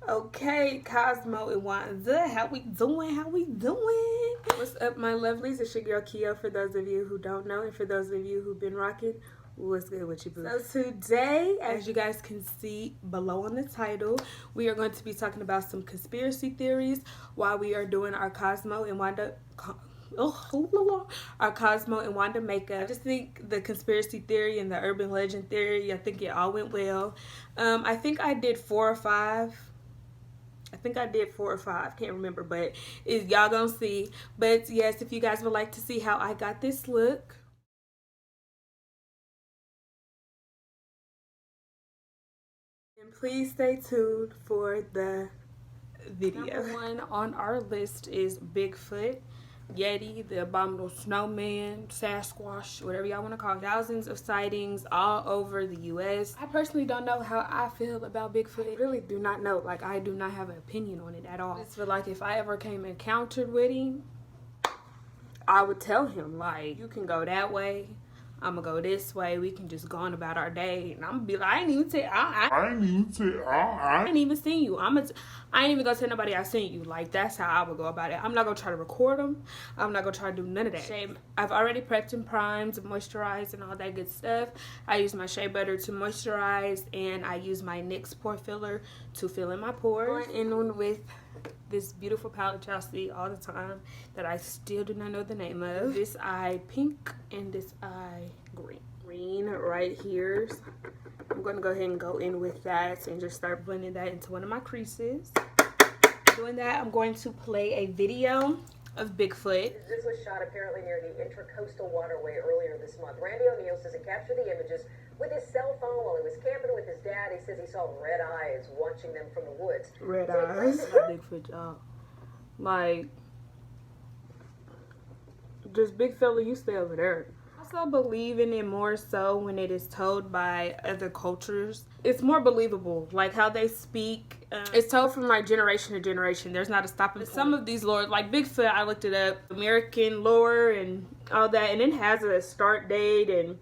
Okay, Cosmo and Wanda, how we doing? What's up, my lovelies? It's your girl Keo, for those of you who don't know, and for those of you who've been rocking, what's good with you, boo? So today, as you guys can see below on the title, we are going to be talking about some conspiracy theories while we are doing our Cosmo and Wanda makeup. I just think the conspiracy theory and the urban legend theory, I think it all went well. I think I did 4 or 5. Can't remember, but y'all gonna see. But yes, if you guys would like to see how I got this look, and please stay tuned for the video. Number 1 on our list is Bigfoot, Yeti, the abominable snowman, Sasquatch, whatever y'all want to call it. Thousands of sightings all over the U.S. I personally don't know how I feel about Bigfoot. I really do not know. Like, I do not have an opinion on it at all. I just feel like if I ever came encountered with him, I would tell him, like, you can go that way, I'm gonna go this way, we can just go on about our day. And I'm gonna be like, I ain't even seen you. I ain't even gonna tell nobody I seen you. Like, that's how I would go about it. I'm not gonna try to record them. I'm not gonna try to do none of that. I've already prepped and primed, moisturized, and all that good stuff. I use my shea butter to moisturize, and I use my NYX pore filler to fill in my pores. Going in with this beautiful palette y'all see all the time that I still do not know the name of. This eye pink and this eye green right here. I'm going to go ahead and go in with that and just start blending that into one of my creases. Doing that, I'm going to play a video of Bigfoot. This was shot apparently near the Intracoastal Waterway earlier this month. Randy O'Neill says he captured the images with his cell phone while he was camping with his dad. He says he saw red eyes watching them from the woods. Red eyes? Bigfoot, y'all. Like, just big fella, you stay over there. I also believe in it more so when it is told by other cultures. It's more believable, like how they speak. It's told from like generation to generation. There's not a stopping point. Some of these lores, like Bigfoot, I looked it up, American lore and all that, and it has a start date and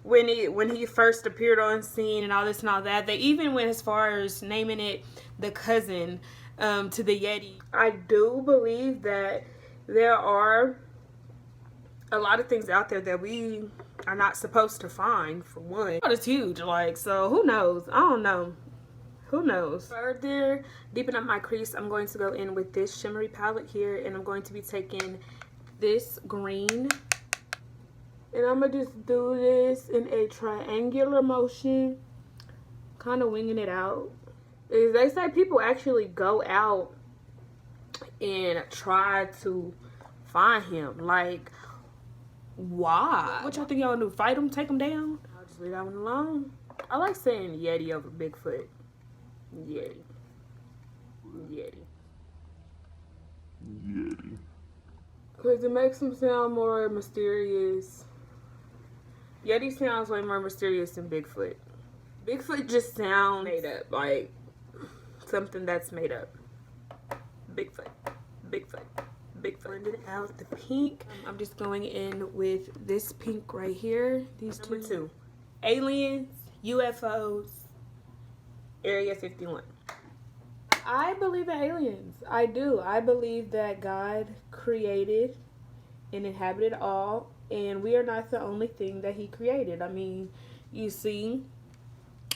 when he first appeared on scene and all this and all that. They even went as far as naming it the cousin to the Yeti. I do believe that there are a lot of things out there that we are not supposed to find, for one. It's huge, like, so who knows? I don't know. Who knows? Further deepen up my crease, I'm going to go in with this shimmery palette here, and I'm going to be taking this green, and I'm gonna just do this in a triangular motion, kind of winging it out. They say people actually go out and try to find him. Like, why? What y'all think y'all do? Fight him? Take him down? I'll just leave that one alone. I like saying Yeti over Bigfoot. Yeti. Because it makes him sound more mysterious. Yeti sounds way more mysterious than Bigfoot. Bigfoot just sounds made up, like something that's made up. Bigfoot. Blended out the pink. I'm just going in with this pink right here. These two. Aliens, UFOs, Area 51. I believe in aliens. I do. I believe that God created and inhabited all, and we are not the only thing that he created. I mean, you see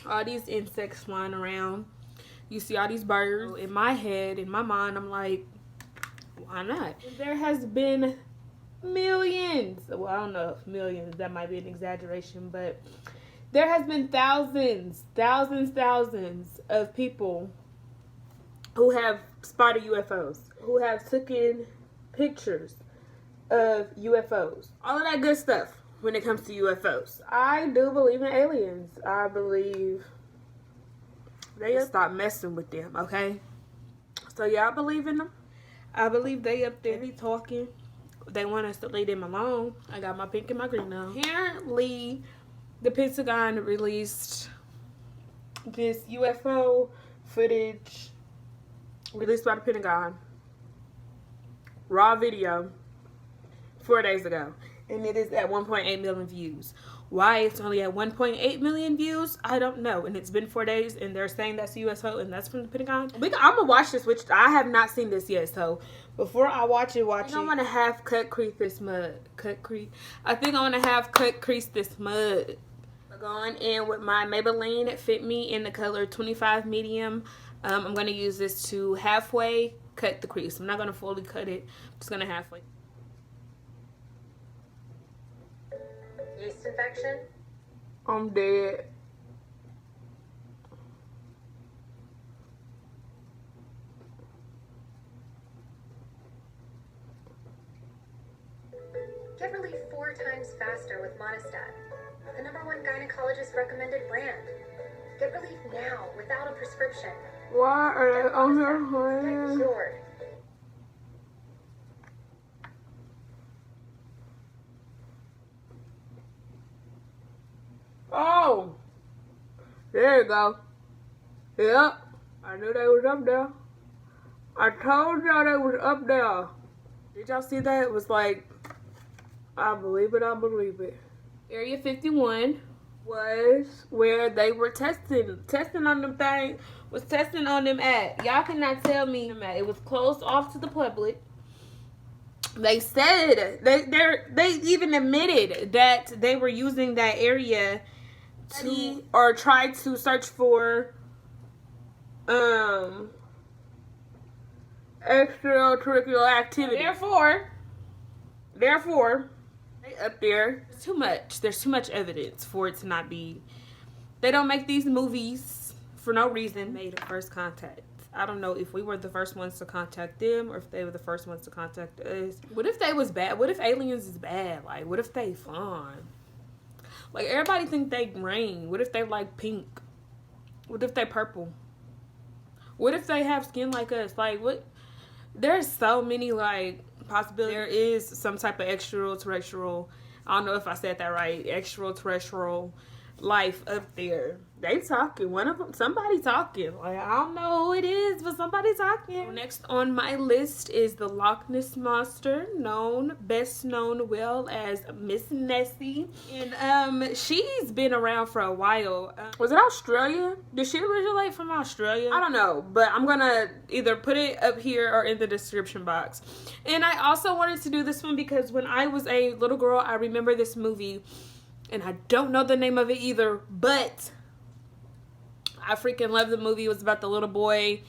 all these insects flying around. You see all these birds. In my head, in my mind, I'm like, why not? There has been millions. Well, I don't know if millions, that might be an exaggeration, but there has been thousands of people who have spotted UFOs, who have taken pictures of UFOs. All of that good stuff when it comes to UFOs. I do believe in aliens. I believe they stop messing with them, okay? So yeah, I believe in them. I believe they up there be talking. They want us to leave them alone. I got my pink and my green now. Apparently, the Pentagon released this UFO footage released by the Pentagon. Raw video 4 days ago. And it is at 1.8 million views. Why it's only at 1.8 million views, I don't know. And it's been 4 days, and they're saying that's UFO, and that's from the Pentagon. I'm gonna watch this, which I have not seen this yet. So before I watch it, I think I want to have cut crease this mud. I think I want to have cut crease this mud. Going in with my Maybelline Fit Me in the color 25 medium. I'm gonna use this to halfway cut the crease. I'm not gonna fully cut it. I'm just gonna halfway. Yeast infection? I'm dead. Get relief 4 times faster with Monistat, the #1 gynecologist recommended brand. Get relief now without a prescription. Why are they on her Get hand? cured. Oh, there you go. Yep, I knew they was up there. I told y'all they was up there. Did y'all see that? It was like, I believe it, I believe it. Area 51 was where they were testing on them things, was testing on them at. Y'all cannot tell me them at. It was closed off to the public. They said, they even admitted that they were using that area to, or tried to search for, extracurricular activity. Therefore, up there, there's too much evidence for it to not be. They don't make these movies for no reason. Made a first contact. I don't know if we were the first ones to contact them or if they were the first ones to contact us. What if they was bad? What if aliens is bad? Like, what if they fun? Like, everybody think they green. What if they like pink? What if they purple? What if they have skin like us? Like, what? There's so many, like, possibilities. There is some type of extraterrestrial, I don't know if I said that right, extraterrestrial life up there. They talking. One of them, somebody talking. Like, I don't know who it is, but somebody talking. Next on my list is the Loch Ness Monster, best known well as Miss Nessie. And she's been around for a while. Was it Australia? Did she originate from Australia? I don't know, but I'm gonna either put it up here or in the description box. And I also wanted to do this one because when I was a little girl, I remember this movie, and I don't know the name of it either, but I freaking love the movie. It was about the little boy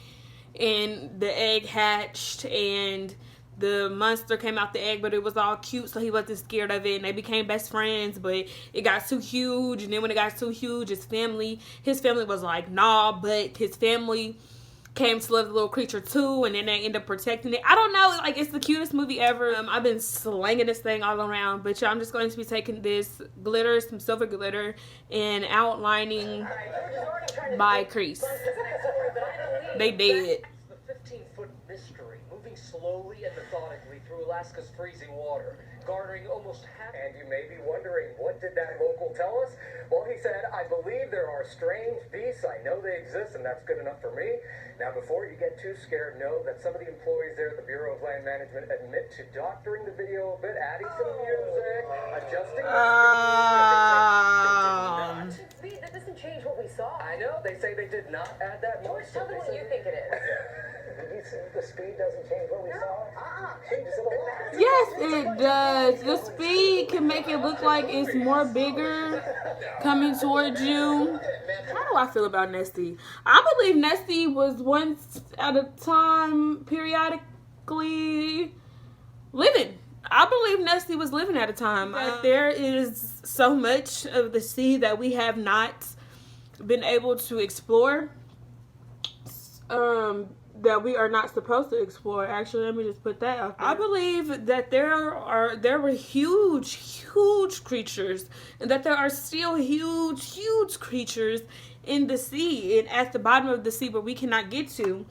and the egg hatched and the monster came out the egg, but it was all cute, so he wasn't scared of it, and they became best friends. But it got too huge, and then when it got too huge, his family was like, nah, but his family came to love the little creature too, and then they end up protecting it. I don't know, like, it's the cutest movie ever. I've been slanging this thing all around, but yeah, I'm just going to be taking this glitter, some silver glitter, and outlining my crease. They did. The 15-foot mystery, moving slowly and methodically through Alaska's freezing water, garnering almost half. And you may be wondering, what did that local tell us? Well, he said, I believe there are strange beasts. I know they exist, and that's good enough for me. Now, before you get too scared, know that some of the employees there at the Bureau of Land Management admit to doctoring the video a bit, adding some music, adjusting the speed. That doesn't change what we saw. I know. They say they did not add that. George, tell me what you think it is. The speed doesn't change what we saw. Changes it a lot. Yes, it does. The speed can make it look like it's more bigger coming towards you. How do I feel about Nessie? I believe Nessie was once at a time periodically living. I believe Nessie was living at a time. There is so much of the sea that we have not been able to explore. That we are not supposed to explore. Actually, let me just put that out there. I believe that there were huge creatures, and that there are still huge creatures in the sea and at the bottom of the sea where we cannot get to.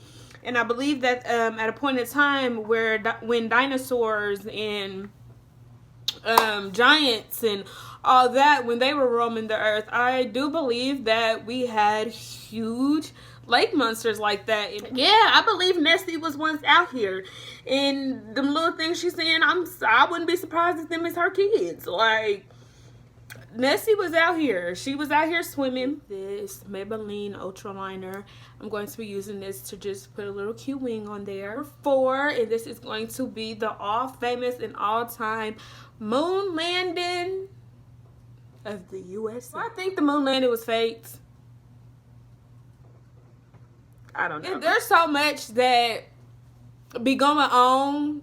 And I believe that at a point in time when dinosaurs and giants and all that, when they were roaming the earth, I do believe that we had huge lake monsters like that. And yeah, I believe Nessie was once out here, and them little things she's saying, I wouldn't be surprised if them is her kids. Like, Nessie was out here. She was out here swimming. This Maybelline Ultra Liner. I'm going to be using this to just put a little cute wing on there. 4, and this is going to be the all famous and all time moon landing of the US. I think the moon landing was faked. I don't know. And there's so much that be going on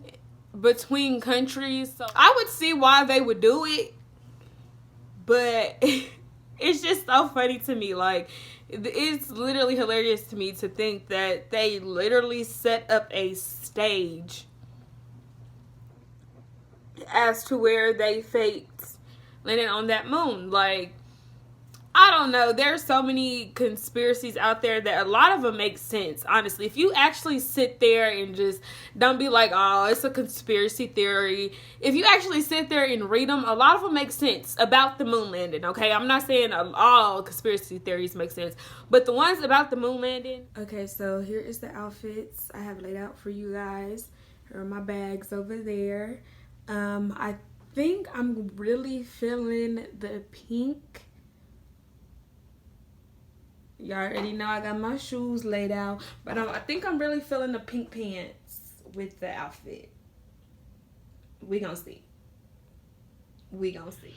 between countries, so I would see why they would do it, but it's just so funny to me. Like, it's literally hilarious to me to think that they literally set up a stage as to where they faked landing on that moon. Like, I don't know. There's so many conspiracies out there that a lot of them make sense, honestly. If you actually sit there and just don't be like, oh, it's a conspiracy theory. If you actually sit there and read them, a lot of them make sense about the moon landing, okay? I'm not saying all conspiracy theories make sense, but the ones about the moon landing. Okay, so here is the outfits I have laid out for you guys. Here are my bags over there. I think I'm really feeling the pink. Y'all already know I got my shoes laid out, but I think I'm really feeling the pink pants with the outfit. We gonna see. We gonna see.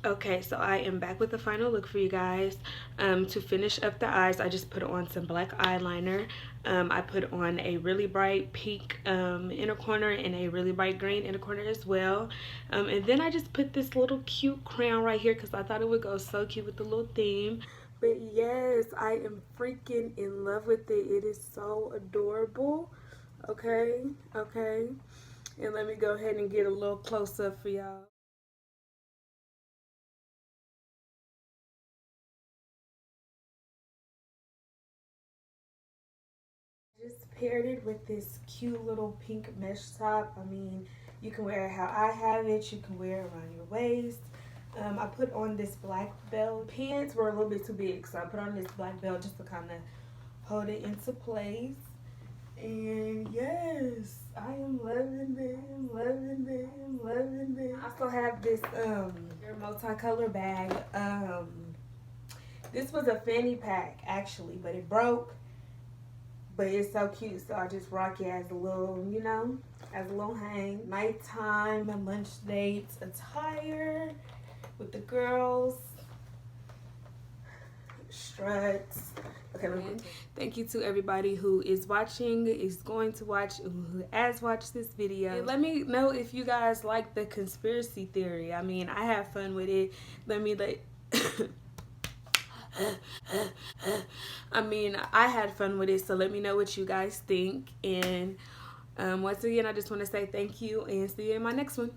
Okay, so I am back with the final look for you guys. To finish up the eyes, I just put on some black eyeliner. I put on a really bright pink inner corner and a really bright green inner corner as well. And then I just put this little cute crown right here because I thought it would go so cute with the little theme. But yes, I am freaking in love with it. It is so adorable. Okay, okay. And let me go ahead and get a little close up for y'all. Just paired it with this cute little pink mesh top. I mean, you can wear it how I have it. You can wear it around your waist. I put on this black belt. Pants were a little bit too big, so I put on this black belt just to kind of hold it into place. And yes, I am loving them, loving them, loving them. I also have this multicolor bag. This was a fanny pack actually, but it broke. But it's so cute, so I just rock it as a little, you know, as a little hang. Nighttime, lunch dates, attire with the girls, struts. Okay, thank you to everybody who is watching, is going to watch, who has watched this video. And let me know if you guys like the conspiracy theory. I mean, I have fun with it. I mean, I had fun with it, so let me know what you guys think. And once again, I just want to say thank you and see you in my next one.